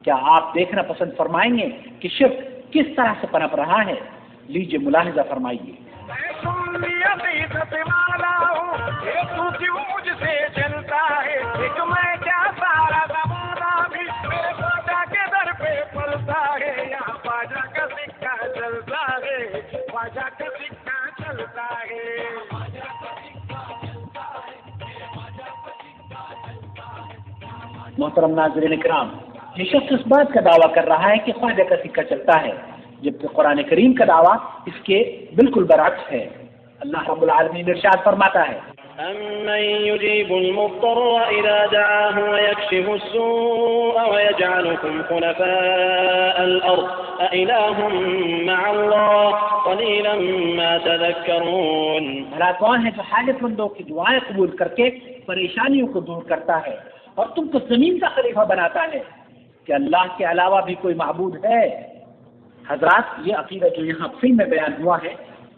کیا آپ دیکھنا پسند فرمائیں گے کہ شرک کس طرح سے پنپ رہا ہے؟ لیجیے ملاحظہ فرمائیے۔ محترم ناظرین کرام، یہ شخص اس بات کا دعویٰ کر رہا ہے کہ خواجہ کا سکہ چلتا ہے، جبکہ قرآن کریم کا دعویٰ اس کے بالکل برعکس ہے۔ اللہ رب العالمین ارشاد فرماتا ہے، أَمَّن يُجِيبُ الْمُضْطَرَّ إِذَا دَعَاهُ وَيَكْشِفُ السُّوءَ وَيَجْعَلُكُمْ خُلَفَاءَ الْأَرْضِ أَإِلَٰهٌ مَّعَ اللَّهِ قَلِيلًا مَّا تَذَكَّرُونَ۔ بھلا کون ہے جو حاجت مندوں کی دعائیں قبول کر کے پریشانیوں کو دور کرتا ہے اور تم کو زمین کا خلیفہ بناتا ہے؟ کہ اللہ کے علاوہ بھی کوئی معبود ہے؟ حضرات، یہ عقیدہ جو یہاں فلم میں بیان ہوا ہے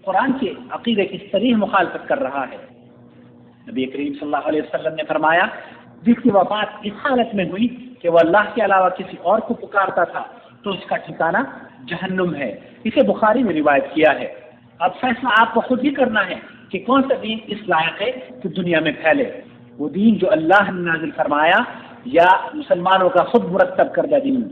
قرآن کے عقیدے کی صریح مخالفت کر رہا ہے۔ نبی کریم صلی اللہ علیہ وسلم نے فرمایا، جس کی وفات اس حالت میں ہوئی کہ وہ اللہ کے علاوہ کسی اور کو پکارتا تھا تو اس کا ٹھکانہ جہنم ہے۔ اسے بخاری میں روایت کیا ہے۔ اب فیصلہ آپ کو خود ہی کرنا ہے کہ کون سا دین اس لائق ہے کہ دنیا میں پھیلے، وہ دین جو اللہ نے نازل فرمایا یا مسلمانوں کا خود مرتب کردہ دین۔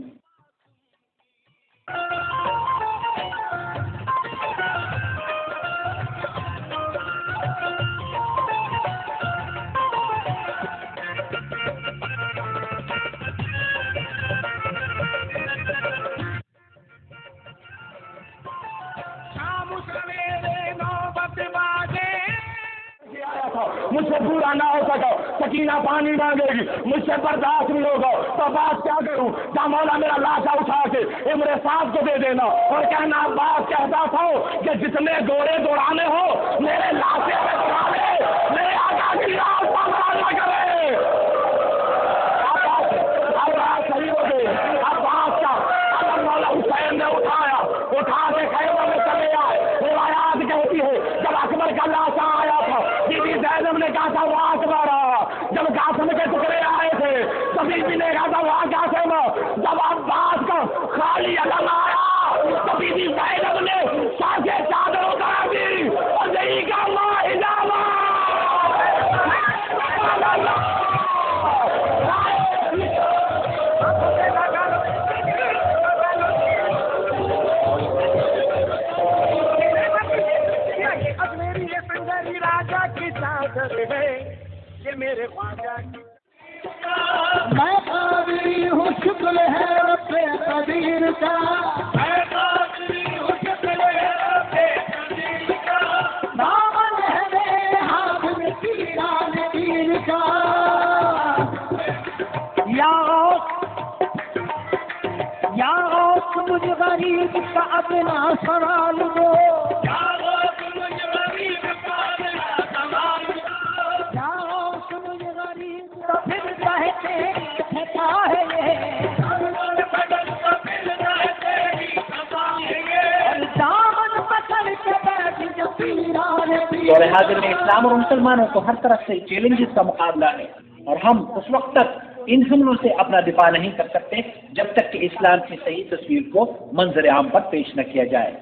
مجھ سے پورا نہ ہو سکا، سکینہ پانی مانگے گی، مجھ سے برداشت نہیں ہوگا، تو بات کیا کروں؟ کیا مولا میرا لاشا اٹھا کے عمر صاحب کو دے دینا اور کہنا بات کہتا تھا کہ جتنے گوڑے دوڑانے ہو میرے لاشے میں دوڑانے، میرے آقا کی لاش پر نہ کرے۔ اب بات صحیح ہو گئی۔ اب بات کا اب مولا حسین نے اٹھا کے خیمہ میں چلے آئے۔ روایات کہتی ہے جب اکبر کا لاشا آیا تھا بی بی زینب نے کہا تھا وہ اکبر آیا، جب قاسم کے ٹکڑے آئے تھے تو بی بی نے کہا تھا وہ قاسم، جب عباس کا خالی علم آیا تو بی بی زینب نے سانسیں چادر اتار دی اور یہی کا ماہدہ میرے خواجہ کی میں قادری ہوں، شکر ہے رب قدیر کا، میں قادری ہوں، شکر ہے رب قدیر کا، دامن ہے میرے ہاتھ میں پیران پیر کا، یا غوث مجھ غریب کا اپنا سوال دو، دور حاضر میں اسلام اور مسلمانوں کو ہر طرف سے چیلنجز کا مقابلہ ہے، اور ہم اس وقت تک ان حملوں سے اپنا دفاع نہیں کر سکتے جب تک کہ اسلام کی صحیح تصویر کو منظر عام پر پیش نہ کیا جائے۔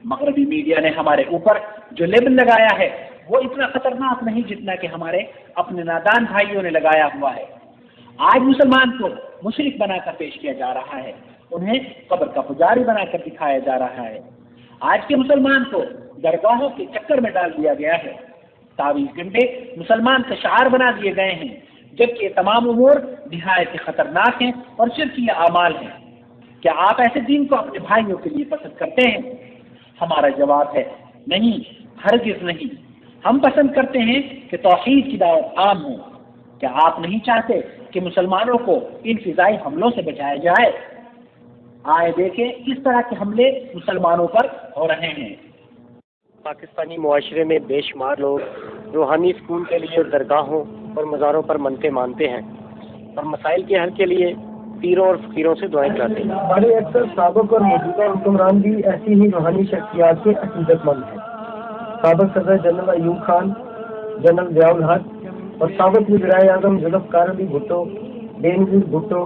مغربی میڈیا نے ہمارے اوپر جو لیبل لگایا ہے وہ اتنا خطرناک نہیں جتنا کہ ہمارے اپنے نادان بھائیوں نے لگایا ہوا ہے۔ آج مسلمان کو مشرک بنا کر پیش کیا جا رہا ہے، انہیں قبر کا پجاری بنا کر دکھایا جا رہا ہے۔ آج کے مسلمان کو درگاہوں کے چکر میں ڈال دیا گیا ہے، تعویذ گنڈے مسلمان کا شعار بنا دیے گئے ہیں، جبکہ یہ تمام امور نہایت خطرناک ہیں اور شرکی اعمال ہیں۔ کیا آپ ایسے دین کو اپنے بھائیوں کے لیے پسند کرتے ہیں؟ ہمارا جواب ہے نہیں، ہرگز نہیں۔ ہم پسند کرتے ہیں کہ توحید کی دعوت عام ہو۔ کیا آپ نہیں چاہتے کہ مسلمانوں کو ان فضائی حملوں سے بچایا جائے؟ آئے دیکھیں کس طرح کے حملے مسلمانوں پر ہو رہے ہیں۔ پاکستانی معاشرے میں بے شمار لوگ روحانی سکون کے لیے درگاہوں اور مزاروں پر منتیں مانتے ہیں اور مسائل کے حل کے لیے پیروں اور فقیروں سے دعائیں چاہتے ہیں۔ بڑے اکثر سابق اور موجودہ حکمران بھی ایسی ہی روحانی شخصیات کے عقیدت مند ہیں۔ سابق صدر جنرل ایوب خان، جنرل ضیاء الحق اور سابق وزیر اعظم ذوالفقار علی بھٹو، بے نظیر بھٹو،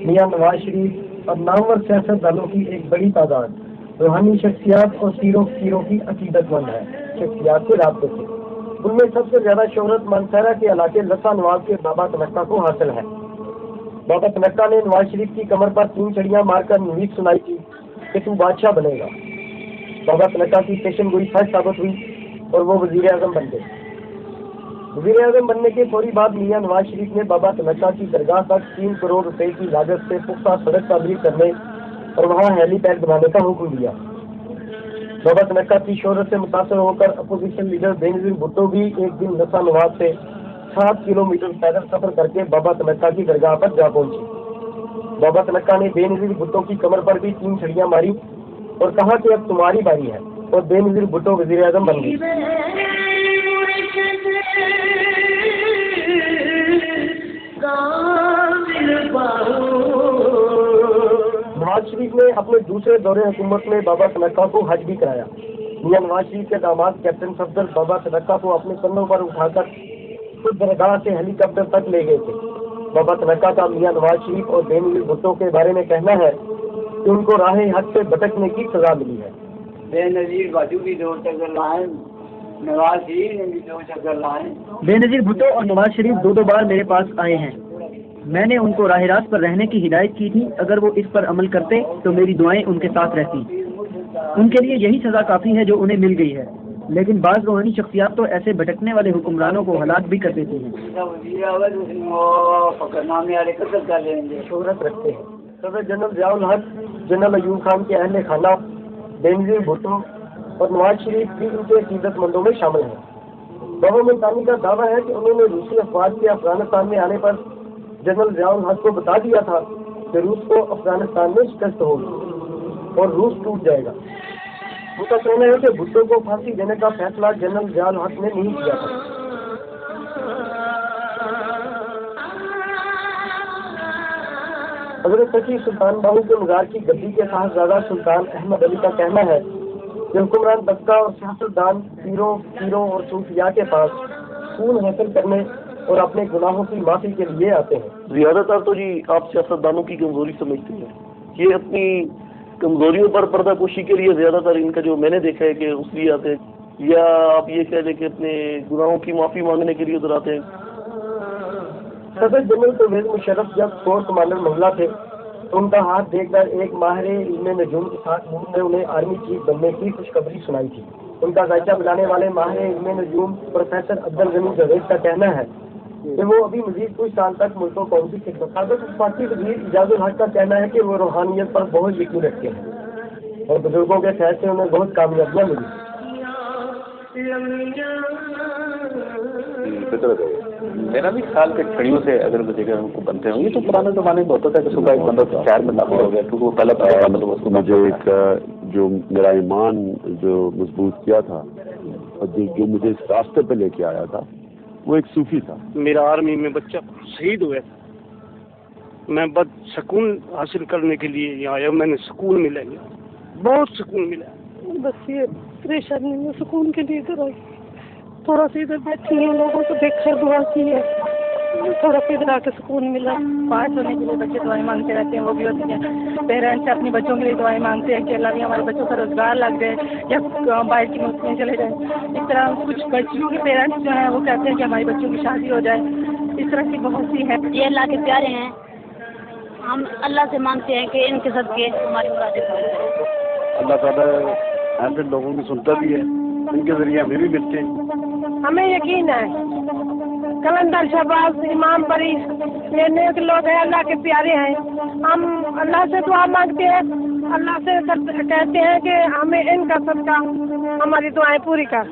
میاں نواز شریف، اور نامور سیاستدانوں کی ایک بڑی تعداد روحانی شخصیات اور پیروں فقیروں کی عقیدت مند ہے شخصیات کے رابطے سے۔ ان میں سب سے زیادہ شہرت مانسہرہ کے علاقے لسا نواز کے بابا تنکا کو حاصل ہے۔ بابا تنکا نے نواز شریف کی کمر پر 3 چھڑیاں مار کر نوید سنائی تھی کہ تو بادشاہ بنے گا۔ بابا تنکا کی پیشن گوئی سچ ثابت ہوئی اور وہ وزیر اعظم بن گئے۔ وزیر اعظم بننے کے فوری بعد میاں نواز شریف نے بابا تنکا کی درگاہ تک 3 کروڑ روپے کی لاگت سے پختہ سڑک تعمیر کرنے اور وہاں ہیلی پیڈ بنانے کا حکم دیا۔ بابا تنکا کی شہرت سے متاثر ہو کر اپوزیشن لیڈر بینظیر بھٹو بھی ایک دن لسا نواز سے 7 کلومیٹر پیدل سفر کر کے بابا تنکا کی درگاہ پر جا پہنچی۔ بابا تنکا نے بینظیر بھٹو کی کمر پر بھی 3 چھڑیاں ماری اور کہا کہ اب تمہاری باری ہے، اور بینظیر بھٹو وزیر اعظم بن گئی۔ نواز شریف نے اپنے دوسرے دور حکومت میں بابا تنکا کو حج بھی کرایا۔ میاں نواز شریف کے داماد کیپٹن صفدر بابا تنکا کو اپنے کندھوں پر اٹھا کر خود درگاہ سے ہیلی کاپٹر تک لے گئے تھے۔ بابا تنکا کا میاں نواز شریف اور بینظیر بھٹو کے بارے میں کہنا ہے کہ ان کو راہ حق سے بھٹکنے کی سزا ملی ہے۔ بے نظیر بھٹو بھی 2 چکر لائے، نواز شریف نے بھی 2 چکر لائے۔ بے نظیر بھٹو اور نواز شریف 2 بار میرے پاس آئے ہیں۔ میں نے ان کو راہ راست پر رہنے کی ہدایت کی تھی، اگر وہ اس پر عمل کرتے تو میری دعائیں ان کے ساتھ رہتی۔ ان کے لیے یہی سزا کافی ہے جو انہیں مل گئی ہے، لیکن بعض روحانی شخصیات تو ایسے بھٹکنے والے حکمرانوں کو ہلاک بھی کر دیتی ہیں۔ شہرت رکھتے ہیں۔ صدر جنرل ضیاء الحق، جنرل ایوب خان کے اہل خانہ، بینظیر بھٹو اور نواز شریف بھی ان کے عقیدت مندوں میں شامل ہیں۔ بابا ملتانی کا دعویٰ ہے کہ انہوں نے روسی افواج کے افغانستان میں آنے پر جنرل ضیاء الحق کو بتا دیا تھا کہ روس کو افغانستان میں شکست ہوگی اور روس ٹوٹ جائے گا۔ ان کا کہنا ہے کہ بھٹو کو پھانسی دینے کا فیصلہ جنرل ضیاء الحق نے نہیں کیا تھا۔ حضرت سچی سلطان باہو کے مزار کی گدی کے صاحبزادہ سلطان احمد علی کا کہنا ہے کہ حکمران طبقہ اور سیاستدان پیروں اور صوفیاء کے پاس خون حاصل کرنے اور اپنے گناہوں کی معافی کے لیے آتے ہیں۔ زیادہ تر تو جی آپ سیاستدانوں کی کمزوری سمجھتے ہیں، یہ اپنی کمزوریوں پر پردہ پوشی کے لیے زیادہ تر ان کا جو میں نے دیکھا ہے کہ اس لیے آتے ہیں، یا آپ یہ کہہ دیں کہ اپنے گناہوں کی معافی مانگنے کے لیے ادھر آتے ہیں۔ صدر جنرل پرویز مشرف جب کور کمانڈر منگلہ تھے تو ان کا ہاتھ دیکھ کر ایک ماہر علم نجوم کے ساتھ نور نے انہیں آرمی چیف بننے کی خوشخبری سنائی تھی۔ ان کا ذائقہ ملانے والے ماہر علم نجوم پروفیسر عبدالغنی جاوید کا کہنا ہے کہ وہ ابھی مزید کچھ سال تک ملک و قوم کی خدمت۔ سابق وفاقی وزیر اعجاز الحق کا کہنا ہے کہ وہ روحانیت پر بہت یقین رکھتے ہیں اور بزرگوں کے خیر سے انہیں بہت کامیابیاں ملی۔ میرا بھی خیال کہ چھڑیوں سے اگر جگہ ان کو بنتے ہوں، یہ تو پرانے زمانے میں ہوتا تھا کہ صبح ایک بندہ شہر میں داخل ہو گیا کیونکہ وہ پہلا مطلب اس کو مجھے ایک جو میرا ایمان جو مضبوط کیا تھا اور جو مجھے اس راستے پہ لے کے آیا تھا وہ ایک صوفی تھا۔ میرا آرمی میں بچہ شہید ہوا تھا، میں بس سکون حاصل کرنے کے لیے یہاں آیا، میں نے سکون ملا، بہت سکون ملا۔ بس یہ پریشانی میں سکون کے لیے ادھر آئی، تھوڑا سا ادھر بیٹھی ہیں، لوگوں کو دیکھ کر دعا کی ہے، تھوڑا سا ادھر آ کے سکون ملا۔ پاس ہونے کے لیے بچے دعائیں مانگتے رہتے ہیں، وہ بھی ہوتی ہیں پیرنٹس اپنے بچوں کے لیے دعائیں مانگتے ہیں کہ اللہ بھی ہمارے بچوں کا روزگار لگ جائے یا باہر کی ملک میں چلے جائیں۔ اس طرح کچھ بچیوں کے پیرنٹس جو ہیں وہ کہتے ہیں کہ ہمارے بچوں کی شادی ہو جائے، اس طرح کی بہت سی ہیں۔ یہ اللہ کے پیارے ہیں، ہم اللہ سے مانگتے ہیں کہ ان کے صدقے ہماری مرادیں پوری کریں۔ اللہ تعالیٰ ایسے لوگوں کی سنتا بھی ہے، ان کے ذریعے ہمیں بھی ملتے ہیں۔ ہمیں یقین ہے کلندر شہباز امام پری یہ نیک لوگ ہیں، اللہ کے پیارے ہیں۔ ہم اللہ سے دعا مانگتے ہیں، اللہ سے کہتے ہیں کہ ہمیں ان کا صدقہ ہماری دعائیں پوری کر۔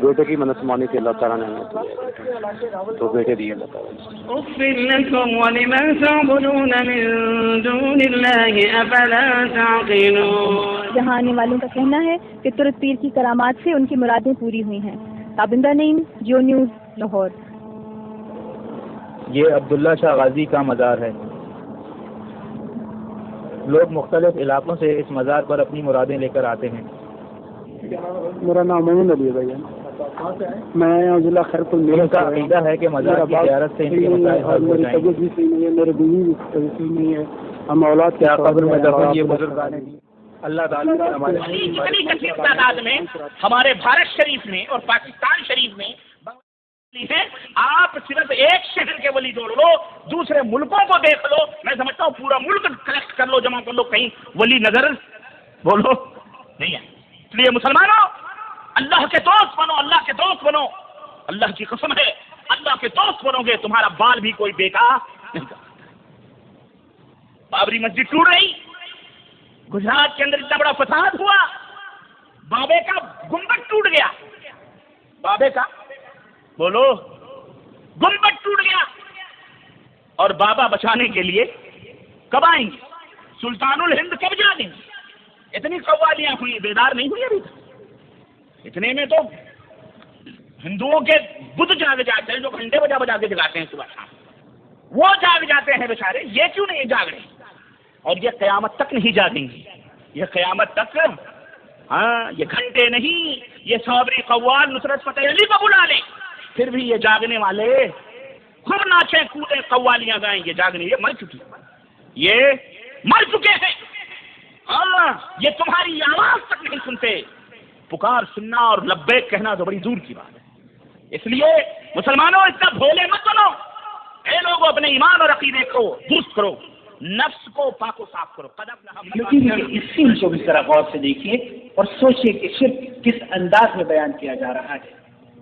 بیٹے کی منت مانی تھی اللہ تعالیٰ نے تو بیٹے دیے اللہ تعالیٰ۔ اغفر لكم ولمن تعبدون من دون الله افلا تعقلون۔ جہاں آنے والوں کا کہنا ہے کہ ترک پیر کی کرامات سے ان کی مرادیں پوری ہوئی ہیں۔ تابندہ نعیم، جیو نیوز، لاہور۔ یہ عبداللہ شاہ غازی کا مزار ہے۔ لوگ مختلف علاقوں سے اس مزار پر اپنی مرادیں لے کر آتے ہیں۔ میرا نام محمد علی ہے بھائی۔ میں ضلع خیرپور میرے کا عقیدہ ہے کہ مزار کی زیارت سے اور میری طبیعت بھی صحیح نہیں ہے، میرے بیوی بھی طبیعت صحیح نہیں ہے، ہم اولاد کیا قبر میں دفن یہ بزرگان اللہ تعالیٰ نے ہمارے اتنی کثیر تعداد میں ہمارے بھارت شریف میں اور پاکستان شریف میں ہے. آپ صرف ایک شہر کے ولی جوڑ لو، دوسرے ملکوں کو دیکھ لو، میں سمجھتا ہوں پورا ملک کلیکٹ کر لو، جمع کر لو، کہیں ولی نظر بولو نہیں ہے. اس لیے مسلمانوں اللہ کے دوست بنو، اللہ کے دوست بنو. اللہ کی قسم ہے اللہ کے دوست بنو گے تمہارا بال بھی کوئی بیکار نہیں کرتا. بابری مسجد ٹوٹ رہی، گجرات کے اندر اتنا بڑا فساد ہوا، بابے کا گنبد ٹوٹ گیا، بابے کا بولو گنبد ٹوٹ گیا، اور بابا بچانے کے لیے کب آئیں گے؟ سلطان الہند کب جاگیں گے؟ اتنی قوالیاں ہوئی، بیدار نہیں ہوئی ابھی تک. اتنے میں تو ہندوؤں کے بدھ جاگ جاتے ہیں جو گھنٹے بجا بجا کے جگاتے ہیں صبح شام، وہ جاگ جاتے ہیں بیچارے. یہ کیوں نہیں جاگ رہے؟ اور یہ قیامت تک نہیں جاگیں گے، یہ قیامت تک. ہاں یہ گھنٹے نہیں، یہ صابری قوال نصرت فتح علی کو بلا لیں، پھر بھی یہ جاگنے والے خوب ناچیں کودیں قوالیاں گائیں. یہ جاگنے، یہ مر چکی، یہ مر چکے ہیں. ہاں یہ تمہاری آواز تک نہیں سنتے. پکار سننا اور لبیک کہنا تو بڑی دور کی بات ہے. اس لیے مسلمانوں اتنا بھولے مت بنو. اے لوگوں اپنے ایمان اور عقیدے کو درست کرو، نفس کو پاک و صاف کرو. لیکن اس فلم کو بھی ذرا غور سے دیکھیے اور سوچیے کہ شرک کس انداز میں بیان کیا جا رہا ہے.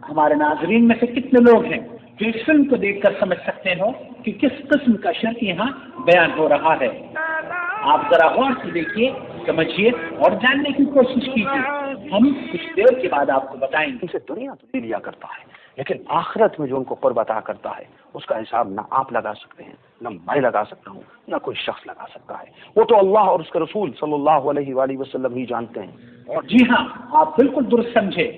ہمارے ناظرین میں سے کتنے لوگ ہیں جو اس فلم کو دیکھ کر سمجھ سکتے ہو کہ کس قسم کا شرک یہاں بیان ہو رہا ہے. آپ ذرا غور سے دیکھیے، سمجھیے اور جاننے کی کوشش کیجیے. ہم کچھ دیر کے بعد آپ کو بتائیں گے. ان سے دنیا تو لیا کرتا ہے، لیکن آخرت میں جو ان کو قرب عطا کرتا ہے اس کا حساب نہ آپ لگا سکتے ہیں، نہ میں لگا سکتا ہوں، نہ کوئی شخص لگا سکتا ہے. وہ تو اللہ اور اس کے رسول صلی اللہ علیہ وآلہ وسلم ہی جانتے ہیں. اور جی ہاں، آپ بالکل درست سمجھے.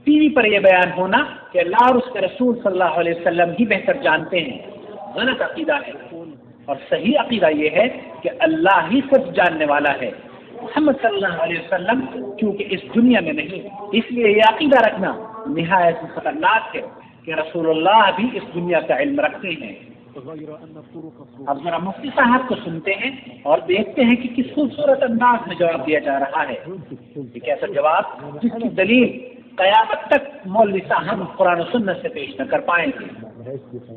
ٹی وی پر یہ بیان ہونا کہ اللہ اور اس کے رسول صلی اللہ علیہ وسلم ہی بہتر جانتے ہیں، غلط عقیدہ ہے. اور صحیح عقیدہ یہ ہے کہ اللہ ہی صرف جاننے والا ہے. محمد صلی اللہ علیہ وسلم کیونکہ اس دنیا میں نہیں، اس لیے یہ عقیدہ رکھنا نہایت خطرناک ہے کہ رسول اللہ بھی اس دنیا کا علم رکھتے ہیں. اب ذرا مفتی صاحب کو سنتے ہیں اور دیکھتے ہیں کہ کس خوبصورت انداز میں جواب دیا جا رہا ہے. ایک ایسا جواب جس کی دلیل قیامت تک مولوی صاحب قرآن و سنت سے پیش نہ کر پائیں گے.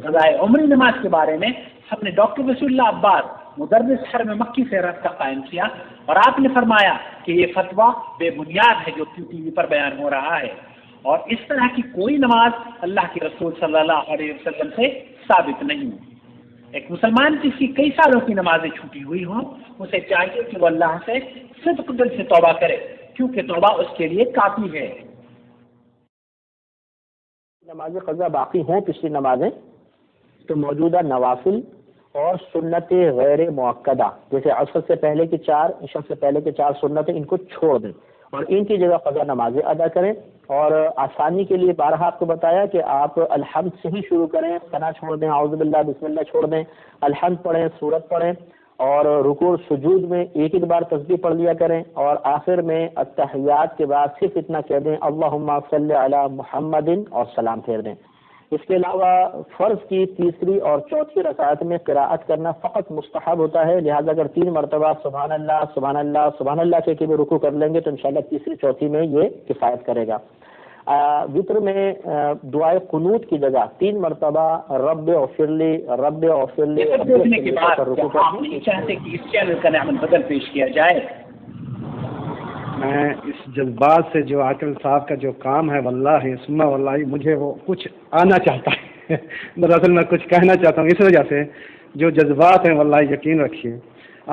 قضائے عمری نماز کے بارے میں ہم نے ڈاکٹر وسیع اللہ عباس مدرس حرم مکی سے رابطہ قائم کیا اور آپ نے فرمایا کہ یہ فتویٰ بے بنیاد ہے جو ٹی وی پر بیان ہو رہا ہے، اور اس طرح کی کوئی نماز اللہ کے رسول صلی اللہ علیہ وسلم سے ثابت نہیں. ایک مسلمان جس کی کئی سالوں کی نمازیں چھوٹی ہوئی ہوں، اسے چاہیے کہ وہ اللہ سے صدق دل سے توبہ کرے، کیونکہ توبہ اس کے لیے کافی ہے. نماز قضا باقی ہیں پچھلی نمازیں تو موجودہ نوافل اور سنت غیر مؤکدہ جیسے عصر سے پہلے کی 4، عشاء سے پہلے کے 4 سنتیں ان کو چھوڑ دیں اور ان کی جگہ قضا نمازیں ادا کریں. اور آسانی کے لیے بارہا آپ کو بتایا کہ آپ الحمد سے ہی شروع کریں، ثنا چھوڑ دیں، اعوذ باللہ بسم اللہ چھوڑ دیں، الحمد پڑھیں، سورت پڑھیں، اور رکوع سجود میں ایک بار تسبیح پڑھ لیا کریں، اور آخر میں التحیات کے بعد صرف اتنا کہہ دیں اللہم صلی علی محمد اور سلام پھیر دیں. اس کے علاوہ فرض کی تیسری اور چوتھی رکعت میں قراءت کرنا فقط مستحب ہوتا ہے، لہذا اگر 3 مرتبہ سبحان اللہ سبحان اللہ سبحان اللہ کہہ کے بھی رکوع کر لیں گے تو انشاءاللہ تیسری چوتھی میں یہ کفایت کرے گا. وطر میں دعائے قنوت کی جگہ 3 مرتبہ رب اغفر لی رب اغفر لی دیکھنے کے بعد آپ نہیں چاہتے کہ اس چینل کا نعمت بدل پیش کیا جائے. میں اس جذبات سے جو عاقل صاحب کا جو کام ہے واللہ ثم واللہ مجھے وہ کچھ آنا چاہتا ہے. دراصل میں کچھ کہنا چاہتا ہوں، اس وجہ سے جو جذبات ہیں واللہ یقین رکھیے.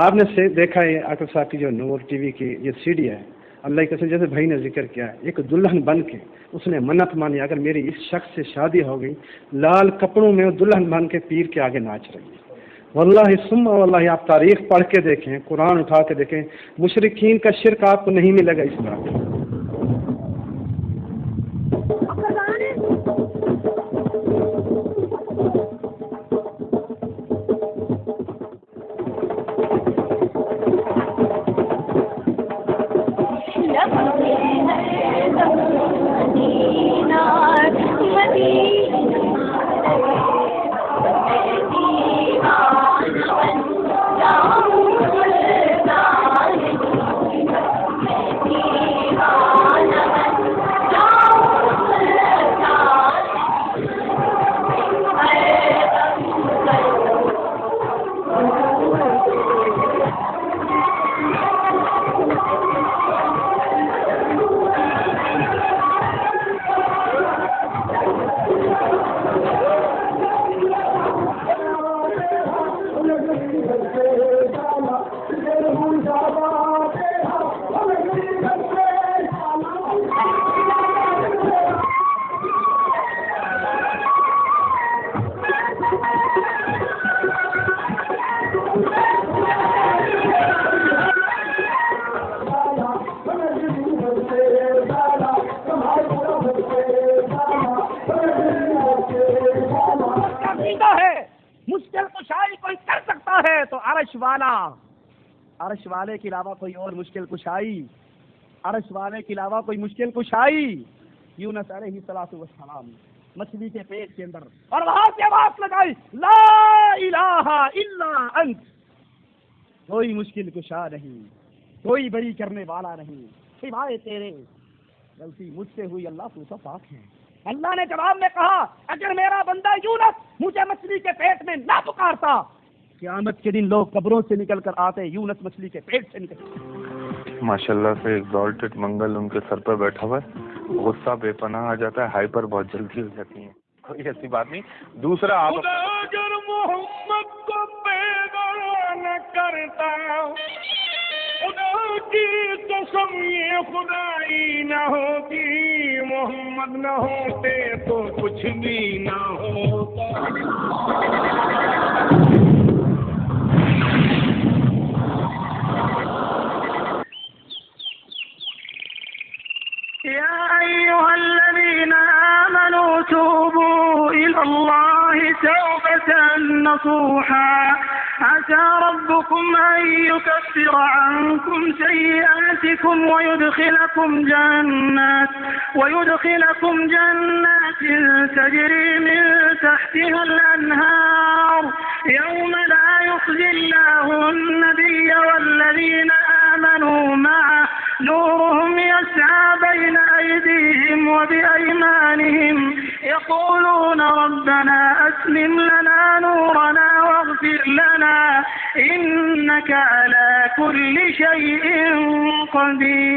آپ نے دیکھا ہے عاقل صاحب کی جو نور ٹی وی کی یہ سی ڈی ہے، اللہ کی قسم جیسے بھائی نے ذکر کیا ہے، ایک دلہن بن کے اس نے منت مانی اگر میری اس شخص سے شادی ہو گئی، لال کپڑوں میں دلہن بن کے پیر کے آگے ناچ رہی ہے. واللہ ثم واللہ آپ تاریخ پڑھ کے دیکھیں، قرآن اٹھا کے دیکھیں، مشرکین کا شرک آپ کو نہیں ملے گا اس طرح. مدینہ عرش والے کے علاوہ کوئی اور مشکل کشائی، عرش والے کے علاوہ کوئی مشکل کشائی، یونس علیہ السلام مچھلی کے پیٹ کے اندر، اور وہاں سے آواز لگائی لا الہ الا انت، کوئی مشکل کشا نہیں، کوئی بری کرنے والا نہیں سوائے تیرے، غلطی مجھ سے ہوئی اللہ تو سب پاک ہے۔ اللہ نے جواب میں کہا اگر میرا بندہ یونس مجھے مچھلی کے پیٹ میں نہ پکارتا، قیامت کے دن لوگ قبروں سے نکل کر آتے، یونس مچھلی کے پیٹ سے نکل۔ ماشاءاللہ سے ایگزالٹڈ منگل ان کے سر پر بیٹھا ہوا ہے، غصہ بے پناہ آ جاتا ہے، ہائپر بہت جلدی ہو جاتی ہیں، کوئی ایسی بات نہیں۔ دوسرا آپ اگر محمد کو پیغام نہ کرتا، خدا کی قسم یہ خدائی نہ ہوتی، محمد نہ ہوتے تو کچھ بھی نہ ہوتا۔ يا أيها الذين آمنوا توبوا إلى الله توبة نصوحا عسى ربكم أن يكفر عنكم سيئاتكم ويدخلكم جنات تجري من تحتها الأنهار يوم لا يخزي الله النبي والذين آمنوا معه نورهم يسعى بين أيديهم وبأيمانهم يقولون ربنا أتمم لنا نورنا واغفر لنا إنك على كل شيء قدير۔